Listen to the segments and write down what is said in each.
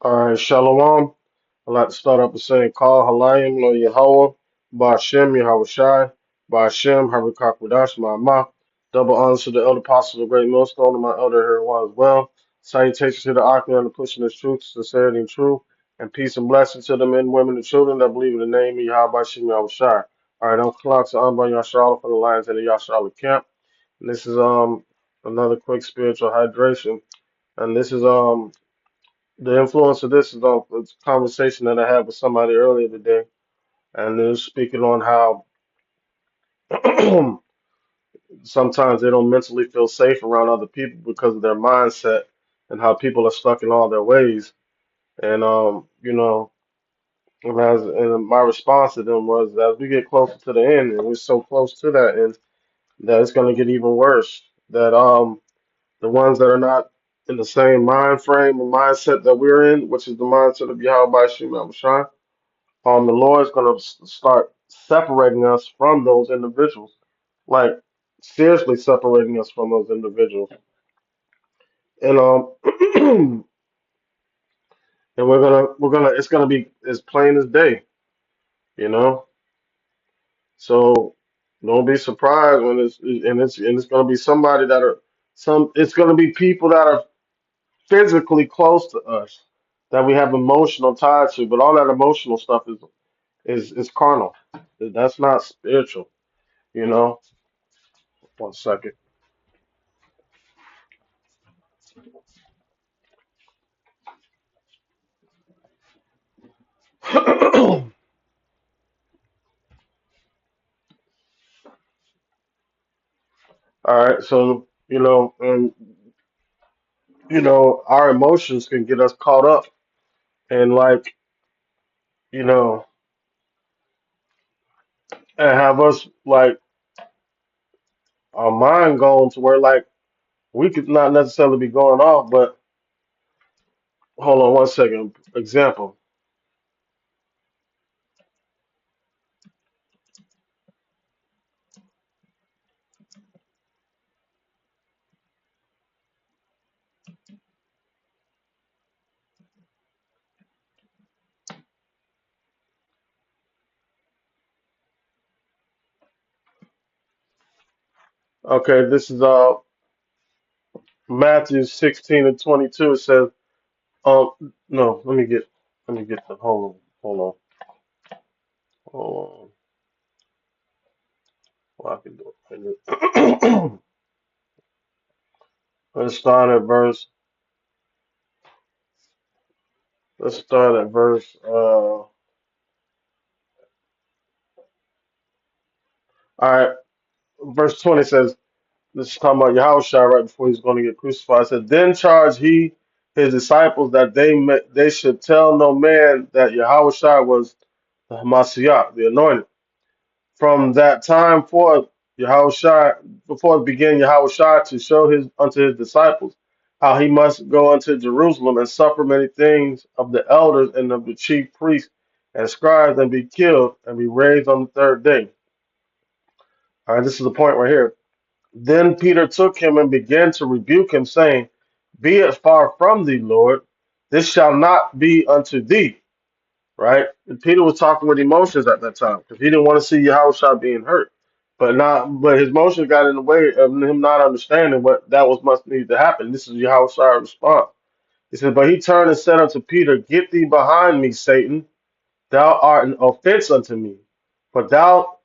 All right, Shalom. I'd like to start off with saying, Call Halayim Lo Yahweh, Ba'ashem Yahweh Shai, Ba'ashem Harikak Wadash Ma'amah. Double honors to the elder apostles of the great millstone and my elder here one as well. Salutations to the Akim and the pushing this truth, sincerity, and truth, and peace and blessings to the men, women, and children that believe in the name of Yahweh Ba'ashem Yahweh Shai. All right, I'm Kalak to Anban Yasharala from the Lions and the Yasharala camp. And this is another quick spiritual hydration. And this is the influence of this is on a conversation that I had with somebody earlier today, and they were speaking on how sometimes they don't mentally feel safe around other people because of their mindset and how people are stuck in all their ways. And and my response to them was, as we get closer to the end, and we're so close to that end, that it's going to get even worse. That the ones that are not in the same mind frame or mindset that we're in, which is the mindset of Yahweh by Shema Shai, the Lord's going to start separating us from those individuals, like seriously separating us from those individuals, and and we're gonna it's gonna be as plain as day, you know. So don't be surprised when it's gonna be somebody that are it's gonna be people that are physically close to us that we have emotional ties to, but all that emotional stuff is carnal. That's not spiritual, you know. One second. All right, so our emotions can get us caught up and you know, and have us like our mind going to where like we could not necessarily be going off, but hold on one second. Example. Okay, this is Matthew 16 and 22. It says, um no, let me get the hold on. Well, I can do it. Let's start at verse let's start at verse all right, verse 20 says, this is talking about Yahushua right before he's going to get crucified. It said, Then charged he his disciples that they should tell no man that Yahushua was the Hamashiach, the anointed. From that time forth, Yahushua, before it began Yahushua to show his unto his disciples how he must go unto Jerusalem and suffer many things of the elders and of the chief priests and scribes and be killed and be raised on the third day. All right, this is the point right here. Then Peter took him and began to rebuke him, saying, Be it far from thee, Lord, this shall not be unto thee. Right? And Peter was talking with emotions at that time because he didn't want to see Yahushua being hurt. But his emotions got in the way of him not understanding what that was must need to happen. This is Yahushua's response. He said, But he turned and said unto Peter, Get thee behind me, Satan, thou art an offense unto me. For thou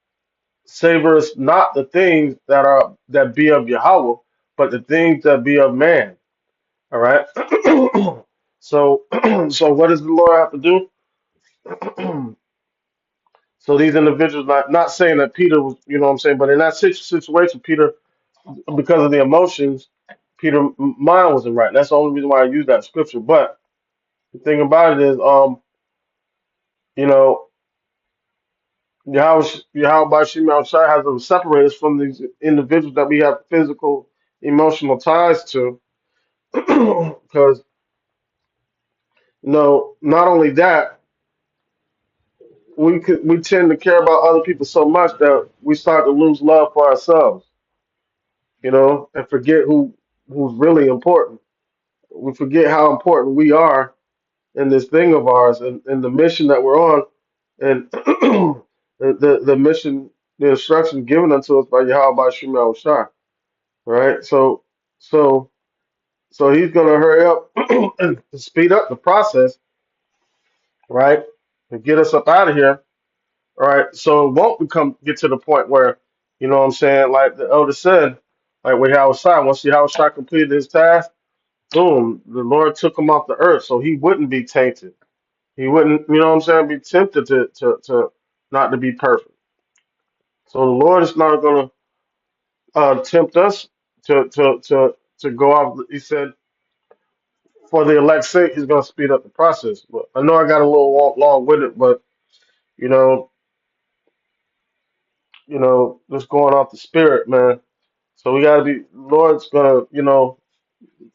savorest not the things that be of Yahweh, but the things that be of man. All right. So so what does the Lord have to do? So these individuals, not saying that Peter was, you know what I'm saying, but in that situation, Peter, because of the emotions, Peter's mind wasn't right. That's the only reason why I use that scripture. But the thing about it is, you know, Yahweh Shem Shai has to separate us from these individuals that we have physical, emotional ties to. Because, not only that, we tend to care about other people so much that we start to lose love for ourselves, and forget who's really important. We forget how important we are, in this thing of ours and the mission that we're on, and the mission, the instruction given unto us by Yahweh Shema Shai, right? So so he's gonna hurry up and speed up the process, right, and get us up out of here. All right, so it won't become get to the point where, you know what I'm saying, like the elder said, like when Yahweh Shai, once Yahweh Shai completed his task, boom, the Lord took him off the earth so he wouldn't be tainted. He wouldn't, you know what I'm saying, be tempted to not to be perfect. So the Lord is not gonna tempt us to go off. He said, for the elect's sake, he's gonna speed up the process. But I know I got a little long with it, but you know, just going off the spirit, man. So we gotta be. Lord's gonna,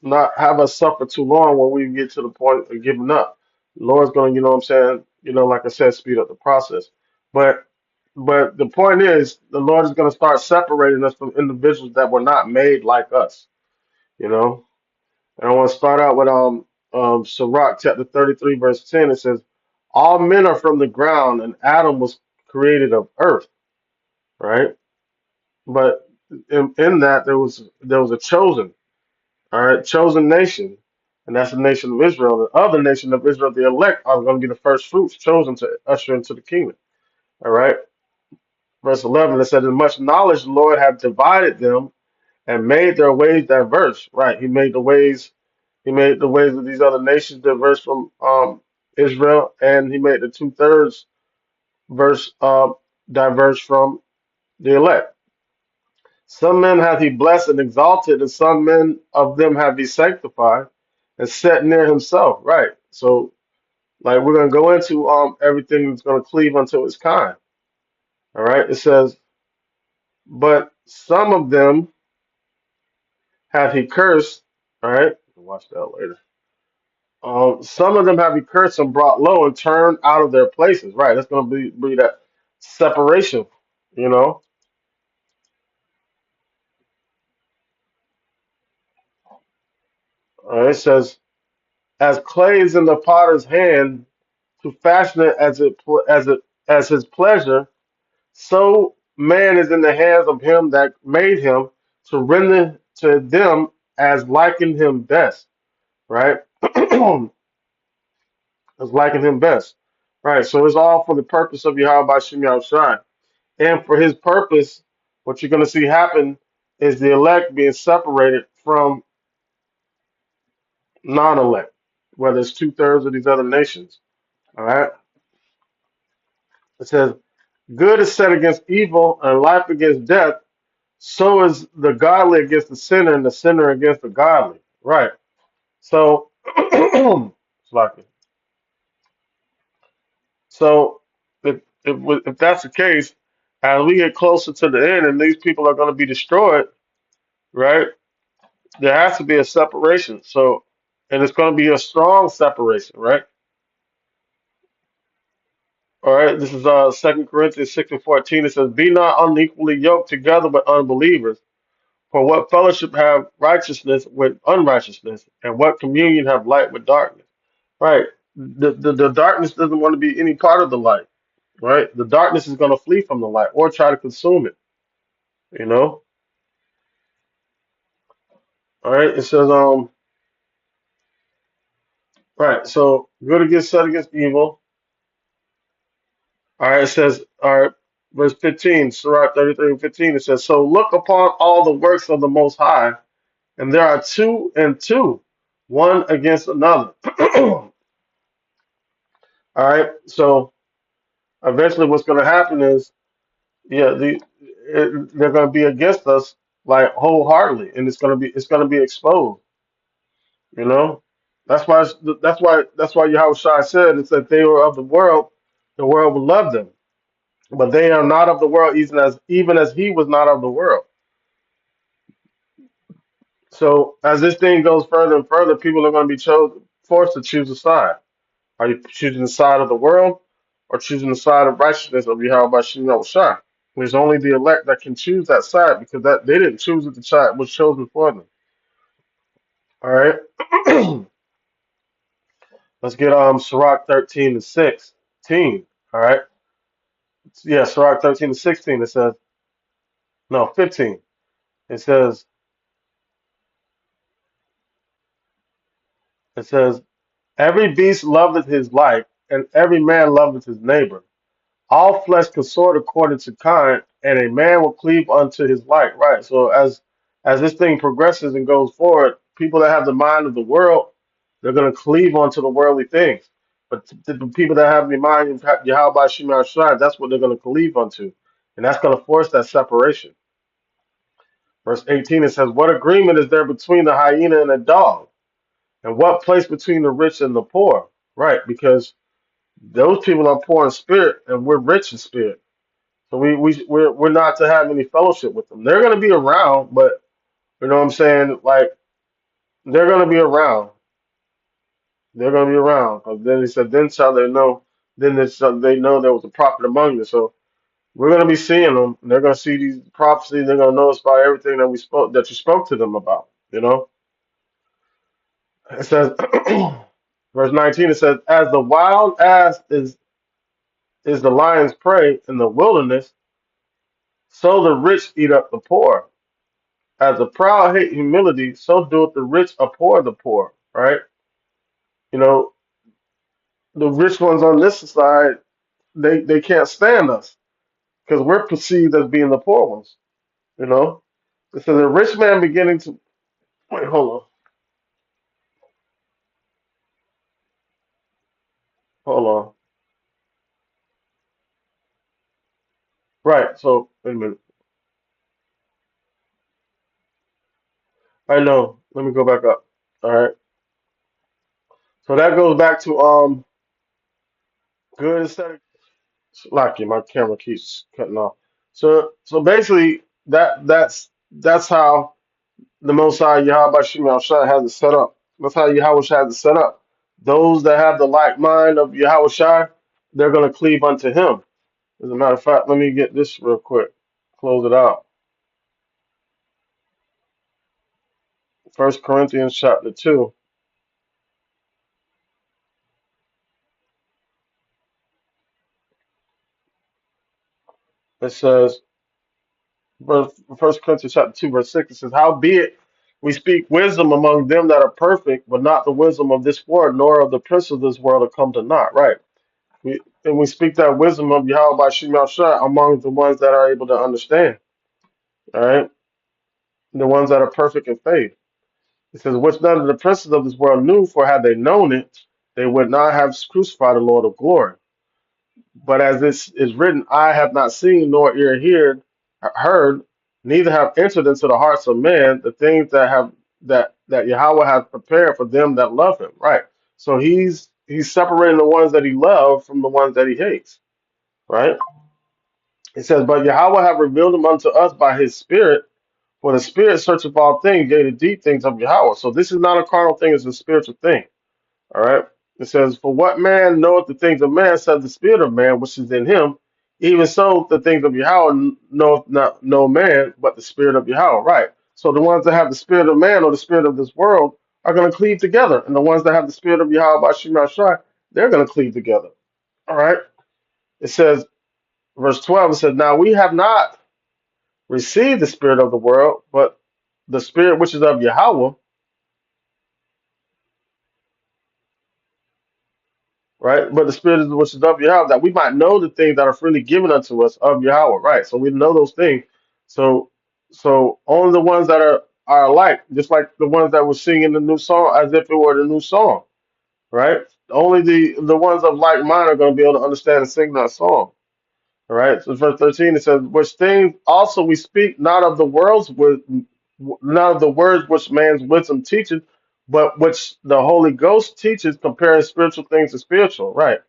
not have us suffer too long when we get to the point of giving up. Lord's gonna, you know what I'm saying, like I said, speed up the process. But the point is the Lord is gonna start separating us from individuals that were not made like us, you know. And I want to start out with Sirach chapter 33, verse 10. It says, all men are from the ground, and Adam was created of earth, right? But in that there was a chosen. All right, chosen nation, and that's the nation of Israel. The other nation of Israel, the elect, are going to be the first fruits chosen to usher into the kingdom. All right, verse 11, it says, in much knowledge the Lord hath divided them and made their ways diverse. Right, he made the ways of these other nations diverse from Israel, and he made the 2/3 verse diverse from the elect. Some men hath he blessed and exalted, and some men of them have he sanctified and set near himself. Right. So, like, we're gonna go into everything that's gonna cleave unto his kind. All right. It says, but some of them have he cursed. All right. We'll watch that later. Some of them have he cursed and brought low and turned out of their places. Right. That's gonna be that separation. You know. All right. It says, as clay is in the potter's hand to fashion it as his pleasure, so man is in the hands of him that made him to render to them as liking him best. Right? As liking him best. Right. So it's all for the purpose of Yahweh Shem Shai. And for his purpose, what you're gonna see happen is the elect being separated from non-elect, whether it's 2/3 of these other nations. All right. It says, good is set against evil and life against death. So is the godly against the sinner and the sinner against the godly. Right. So, it's like it. So if that's the case, as we get closer to the end and these people are going to be destroyed, right? There has to be a separation. So, and it's going to be a strong separation, right? All right. This is 2 Corinthians 6:14. It says, "Be not unequally yoked together with unbelievers. For what fellowship have righteousness with unrighteousness, and what communion have light with darkness?" Right. The darkness doesn't want to be any part of the light. Right. The darkness is going to flee from the light or try to consume it. You know. All right. It says right. So good against set against evil. All right. It says all right. Verse 15, Sirach 33:15. It says, so look upon all the works of the Most High, and there are two and two, one against another. All right. So eventually what's going to happen is, yeah, they're going to be against us like wholeheartedly, and it's going to be exposed. You know, that's why Yahweh Shai said, it's that they were of the world would love them, but they are not of the world, even as he was not of the world. So as this thing goes further and further, people are going to be forced to choose a side. Are you choosing the side of the world or choosing the side of righteousness of Yahweh Shai? There's only the elect that can choose that side because that they didn't choose it, the side was chosen for them. All right. Let's get Sirach 13 to 16. All right. Yeah, Sirach 13 to 16. It says, no, 15. It says, it says, every beast loveth his life, and every man loveth his neighbor. All flesh consort according to kind, and a man will cleave unto his like. Right. So as this thing progresses and goes forward, people that have the mind of the world, they're going to cleave onto the worldly things. But the people that have the mind of Yahweh Shema Shai, that's what they're going to cleave unto, and that's going to force that separation. Verse 18 it says, "What agreement is there between the hyena and the dog, and what place between the rich and the poor?" Right, because those people are poor in spirit, and we're rich in spirit. So we're not to have any fellowship with them. They're gonna be around, but you know what I'm saying? Like they're gonna be around. They're gonna be around. 'Cause then he said, then shall they know. Then they know there was a prophet among you. So we're gonna be seeing them. And they're gonna see these prophecies. They're gonna know us by everything that we spoke, that you spoke to them about. You know. It says, verse 19. It says, as the wild ass is the lion's prey in the wilderness, so the rich eat up the poor. As the proud hate humility, so doeth the rich abhor the poor. Right? You know, the rich ones on this side, they can't stand us because we're perceived as being the poor ones. You know, it says a rich man beginning to wait. Hold on. Right. So wait a minute. I know. Let me go back up. All right. So that goes back to good aesthetic. Lucky, my camera keeps cutting off. So basically that's how the Most High Yahweh Shema Shai has it set up. That's how Yahweh Shai has it set up. Those that have the like mind of Yahweh Shai, they're going to cleave unto him. As a matter of fact, let me get this real quick. Close it out. First Corinthians chapter 2. It says, First Corinthians chapter 2, verse 6, it says, howbeit we speak wisdom among them that are perfect, but not the wisdom of this world, nor of the prince of this world to come to naught. Right. And we speak that wisdom of Yahweh by Shema Shai among the ones that are able to understand. All right. The ones that are perfect in faith. It says, which none of the princes of this world knew, for had they known it, they would not have crucified the Lord of glory. But as this is written, I have not seen nor heard, neither have entered into the hearts of men the things that Yahweh has prepared for them that love him. Right. So he's separating the ones that he loves from the ones that he hates. Right. It says, but Yahweh have revealed them unto us by his spirit, for the spirit searcheth all things, yea, the deep things of Yahweh. So this is not a carnal thing, it's a spiritual thing. All right. It says, for what man knoweth the things of man, says the spirit of man which is in him. Even so, the things of Yahweh knoweth not no man, but the spirit of Yahweh. Right. So the ones that have the spirit of man or the spirit of this world are going to cleave together. And the ones that have the spirit of Yahweh by Shema Shai, they're going to cleave together. All right. It says, verse 12, it says, now we have not received the spirit of the world, but the spirit which is of Yahweh, right? But the spirit which is of Yahweh, that we might know the things that are freely given unto us of Yahweh, right? So we know those things. So only the ones that are alike, just like the ones that were singing the new song as if it were the new song, right? Only the ones of like mind are going to be able to understand and sing that song. All right. So verse 13 it says, which things also we speak not of the not of the words which man's wisdom teaches, but which the Holy Ghost teaches, comparing spiritual things to spiritual. Right.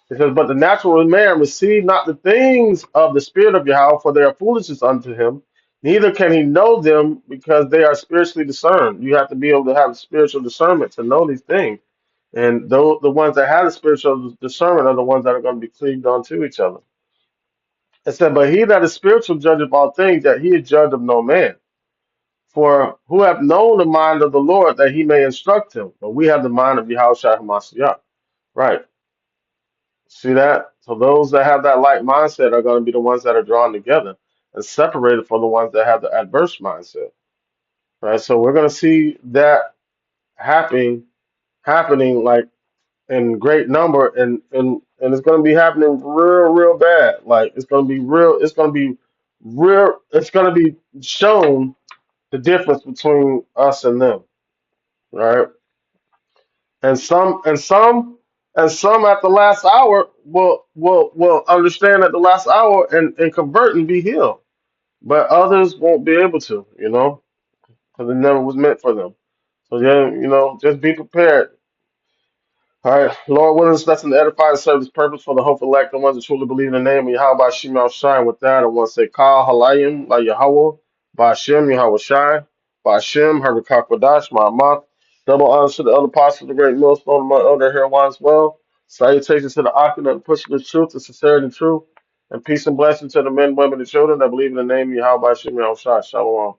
It says, but the natural man receive not the things of the Spirit of Yahweh, for they are foolishness unto him. Neither can he know them because they are spiritually discerned. You have to be able to have spiritual discernment to know these things. And those, the ones that have the spiritual discernment are the ones that are going to be cleaved onto each other. It said, but he that is spiritual judgeth all things, that he is judge of no man. For who have known the mind of the Lord that he may instruct him? But we have the mind of Yahushua Hamashiach. Right. See that? So those that have that like mindset are going to be the ones that are drawn together and separated from the ones that have the adverse mindset. Right. So we're going to see that happening like in great number, and it's going to be happening real bad. Like it's going to be real. It's going to be real. It's going to be shown the difference between us and them. Right. And some at the last hour will understand at the last hour and convert and be healed. But others won't be able to, because it never was meant for them. So yeah, just be prepared. All right, Lord willing, us lesson to edify and serve this purpose for the hopeful elect, the ones that truly believe in the name of Yahweh Shema Shine. With that, I want to say, Kal Halayim, La Yahweh, Ba'Shem, Yahweh Shai, Ba'Shem, Harakak Wadash, Ma'amath. Double honors to the other apostles, the great millstone, and my elder here as well. Salutations to the Akim that push the truth, the sincerity, and truth. And peace and blessings to the men, women, and children that believe in the name of Yahweh Shema Shai. Shalom.